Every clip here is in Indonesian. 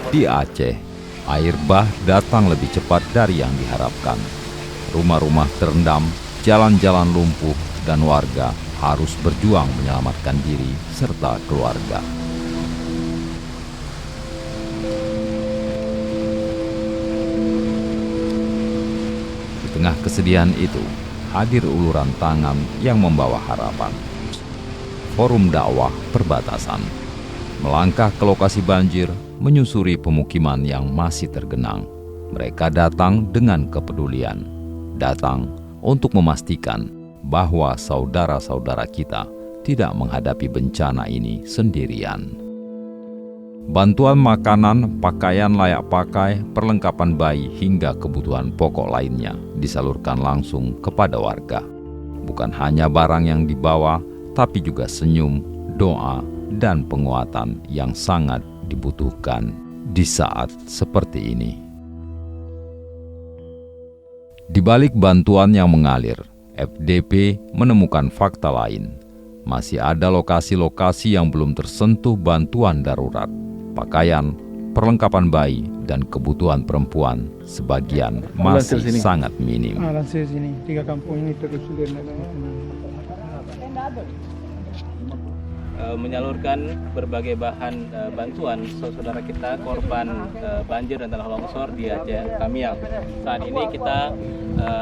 Di Aceh, air bah datang lebih cepat dari yang diharapkan. Rumah-rumah terendam, jalan-jalan lumpuh, dan warga harus berjuang menyelamatkan diri serta keluarga. Di tengah kesedihan itu, hadir uluran tangan yang membawa harapan. Forum Dakwah Perbatasan melangkah ke lokasi banjir, menyusuri pemukiman yang masih tergenang. Mereka datang dengan kepedulian, datang untuk memastikan bahwa saudara-saudara kita tidak menghadapi bencana ini sendirian. Bantuan makanan, pakaian layak pakai, perlengkapan bayi hingga kebutuhan pokok lainnya disalurkan langsung kepada warga. Bukan hanya barang yang dibawa, tapi juga senyum, doa, dan penguatan yang sangat dibutuhkan di saat seperti ini. Di balik bantuan yang mengalir, FDP menemukan fakta lain. Masih ada lokasi-lokasi yang belum tersentuh bantuan darurat. Pakaian, perlengkapan bayi, dan kebutuhan perempuan sebagian masih sangat minim. Lansir sini, 3 kampung ini terus menyalurkan berbagai bahan bantuan saudara kita korban banjir dan tanah longsor di Aceh Kamiang. Saat ini kita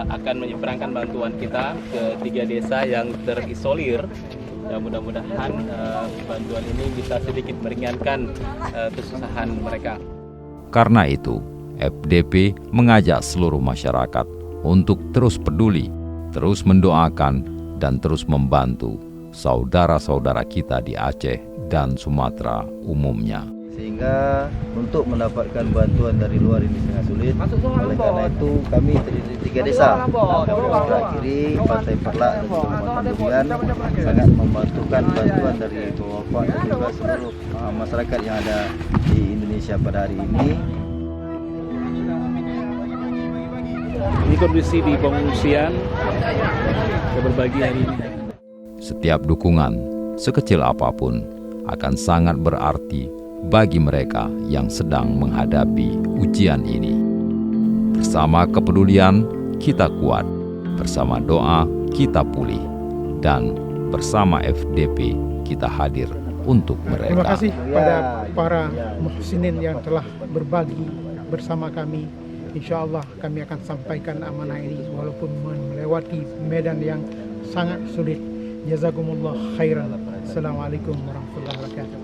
akan menyeberangkan bantuan kita ke 3 desa yang terisolir. Ya, mudah-mudahan bantuan ini bisa sedikit meringankan kesusahan mereka. Karena itu, FDP mengajak seluruh masyarakat untuk terus peduli, terus mendoakan, dan terus membantu saudara-saudara kita di Aceh dan Sumatera umumnya. Sehingga untuk mendapatkan bantuan dari luar ini sangat sulit. Oleh karena itu kami terdiri dari 3 desa, sebelah kiri, Pantai Perlak dan juga Muhammad Durian, sangat membantukan bantuan dari Bapak dan juga seluruh masyarakat yang ada di Indonesia pada hari ini. Ini kondisi di pengungsian, kita berbagi hari ini. Setiap dukungan, sekecil apapun, akan sangat berarti bagi mereka yang sedang menghadapi ujian ini. Bersama kepedulian, kita kuat. Bersama doa, kita pulih. Dan bersama FDP, kita hadir untuk mereka. Terima kasih pada para muhsinin yang telah berbagi bersama kami. Insya Allah kami akan sampaikan amanah ini walaupun melewati medan yang sangat sulit. Jazakumullah khairan. Assalamualaikum warahmatullahi wabarakatuh.